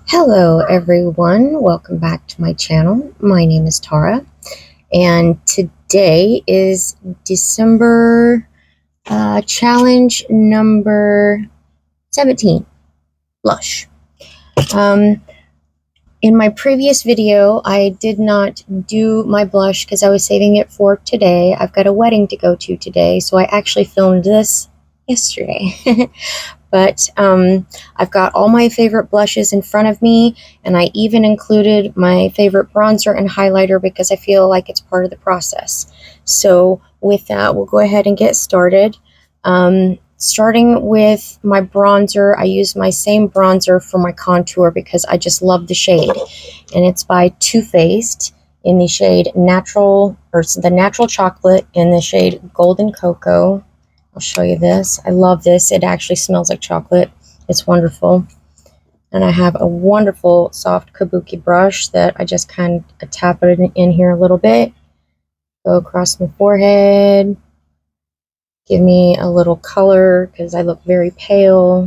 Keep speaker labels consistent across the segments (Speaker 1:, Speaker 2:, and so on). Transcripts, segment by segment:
Speaker 1: Hello everyone, welcome back to my channel. My name is Tara and today is December challenge number 17, blush. Um, in my previous video I did not do my blush because I was saving it for today. I've got a wedding to go to today, so I actually filmed this yesterday. But I've got all my favorite blushes in front of me, and I even included my favorite bronzer and highlighter because I feel like it's part of the process. So with that, we'll go ahead and get started. Starting with my bronzer, I use my same bronzer for my contour because I just love the shade. And it's by Too Faced in the shade Natural, or the Natural Chocolate in the shade Golden Cocoa. I'll show you this. I love this. It actually smells like chocolate. It's wonderful. And I have a wonderful soft kabuki brush that I just kind of tap it in here a little bit. Go across my forehead. Give me a little color because I look very pale.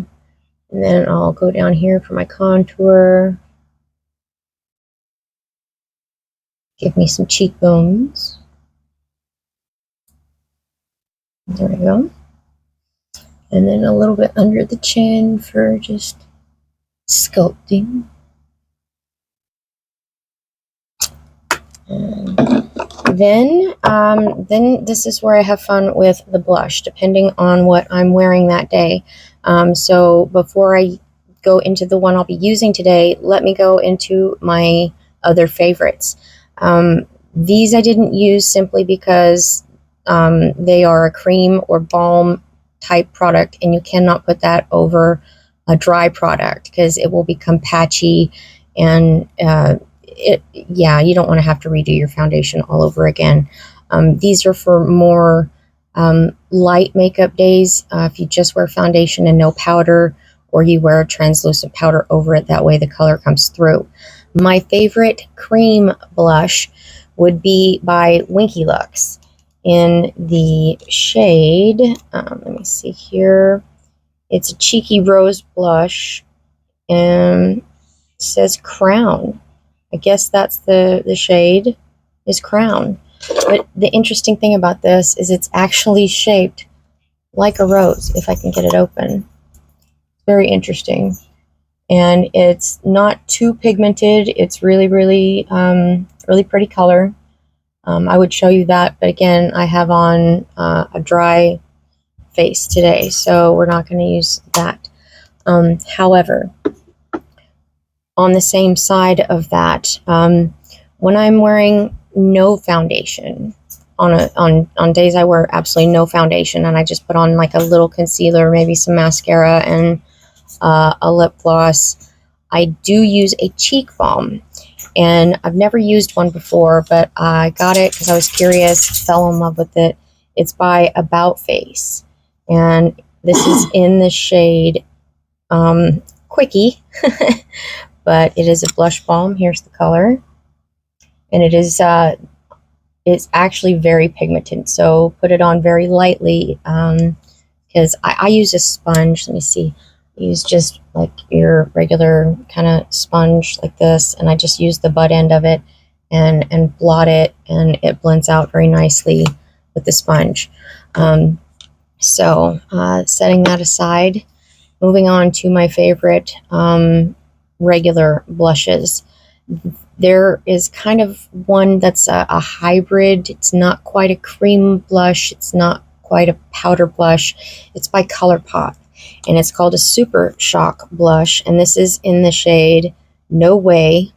Speaker 1: And then I'll go down here for my contour. Give me some cheekbones. There we go. And then a little bit under the chin for just sculpting. And then this is where I have fun with the blush, depending on what I'm wearing that day. So before I go into the one I'll be using today, let me go into my other favorites. These I didn't use simply because they are a cream or balm type product, and you cannot put that over a dry product because it will become patchy, and you don't want to have to redo your foundation all over again. These are for more light makeup days. If you just wear foundation and no powder, or you wear a translucent powder over it, that way the color comes through. My favorite cream blush would be by Winky Lux in the shade, let me see here, it's a cheeky rose blush, and it says Crown. I guess that's the shade is Crown. But the interesting thing about this is it's actually shaped like a rose, if I can get it open. Very interesting. And it's not too pigmented. It's really, really, really pretty color. I would show you that, but again, I have on a dry face today, so we're not going to use that. However, on the same side of that, when I'm wearing no foundation, on days I wear absolutely no foundation and I just put on like a little concealer, maybe some mascara and a lip gloss, I do use a cheek balm. And I've never used one before, but I got it because I was curious, fell in love with it. It's by About Face, and this is in the shade Quickie, but it is a blush balm. Here's the color, and it is it's actually very pigmented, so put it on very lightly because I use a sponge. Let me see. Use just like your regular kind of sponge like this, and I just use the butt end of it and blot it, and it blends out very nicely with the sponge. So setting that aside, moving on to my favorite regular blushes. There is kind of one that's a hybrid. It's not quite a cream blush, it's not quite a powder blush. It's by ColourPop, and it's called a Super Shock blush, and this is in the shade No Way,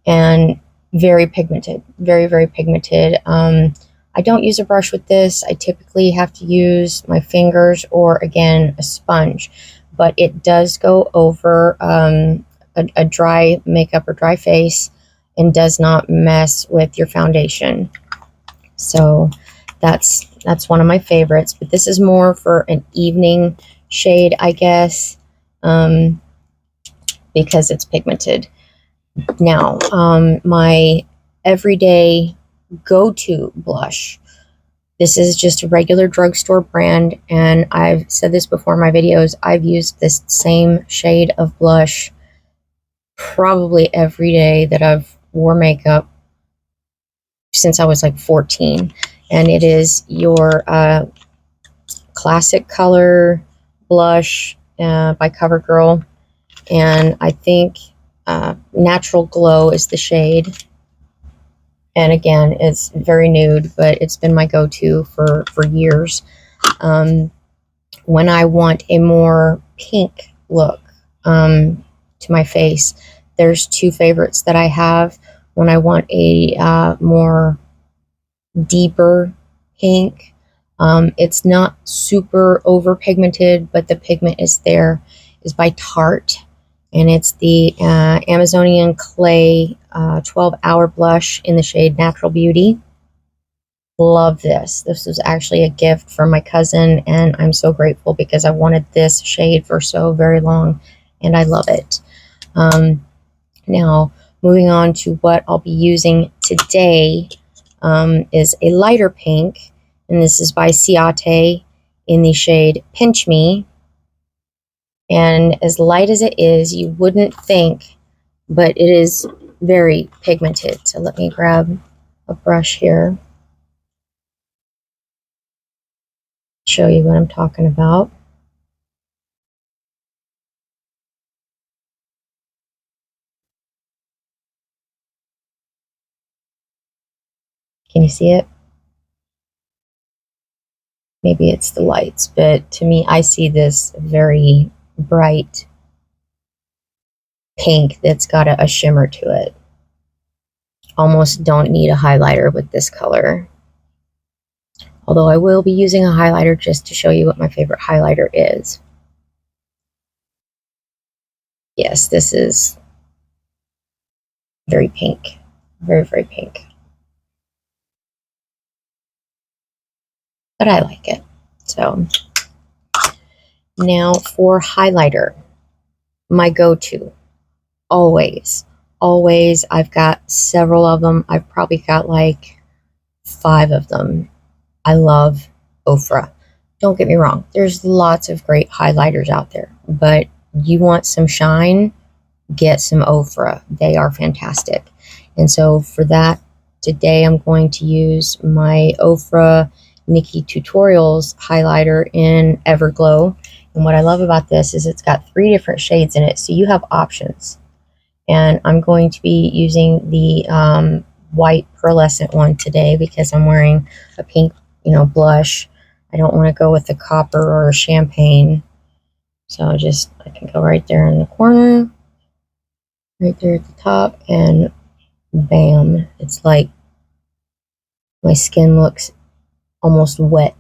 Speaker 1: and very pigmented, very, very pigmented. I don't use a brush with this. I typically have to use my fingers or, again, a sponge, but it does go over a dry makeup or dry face and does not mess with your foundation. So that's one of my favorites, but this is more for an evening shade, I guess, because it's pigmented. Now, my everyday go-to blush, This is just a regular drugstore brand, and I've said this before in my videos. I've used this same shade of blush probably every day that I've wore makeup since I was like 14. And it is your classic color blush by CoverGirl. And I think Natural Glow is the shade. And again, it's very nude, but it's been my go-to for years. When I want a more pink look to my face, there's two favorites that I have. When I want a more deeper pink, it's not super over pigmented, but the pigment is there, is by Tarte. And it's the Amazonian Clay 12-Hour Blush in the shade Natural Beauty. Love this. This was actually a gift from my cousin, and I'm so grateful because I wanted this shade for so very long, and I love it. Now, moving on to what I'll be using today is a lighter pink, and this is by Ciate in the shade Pinch Me. And as light as it is, you wouldn't think, but it is very pigmented. So let me grab a brush here, show you what I'm talking about. Can you see it? Maybe it's the lights, but to me, I see this very bright pink that's got a shimmer to it. Almost don't need a highlighter with this color. Although I will be using a highlighter just to show you what my favorite highlighter is. Yes, this is very pink. Very, very pink. But I like it. So now for highlighter, my go-to. Always. I've got several of them. I've probably got like 5 of them. I love Ofra. Don't get me wrong. There's lots of great highlighters out there, but you want some shine, get some Ofra. They are fantastic. And so for that, today I'm going to use my Ofra Nikkie Tutorials highlighter in Everglow. And what I love about this is it's got 3 different shades in it, so you have options. And I'm going to be using the white pearlescent one today because I'm wearing a pink, blush. I don't want to go with the copper or a champagne. So I can go right there in the corner, right there at the top, and bam. It's like my skin looks almost wet,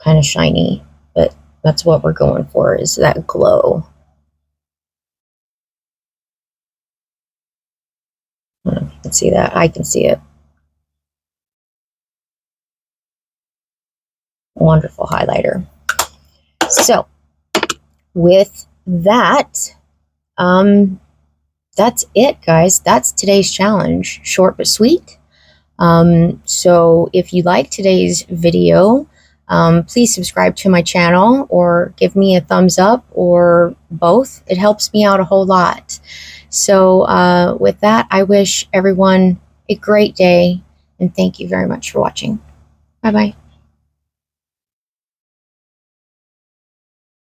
Speaker 1: kind of shiny, but that's what we're going for, is that glow. I don't know if you can see that. I can see it. Wonderful highlighter. So with that, that's it, guys. That's today's challenge. Short but sweet. So if you like today's video, please subscribe to my channel or give me a thumbs up or both. It helps me out a whole lot. So with that, I wish everyone a great day, and thank you very much for watching. Bye-bye.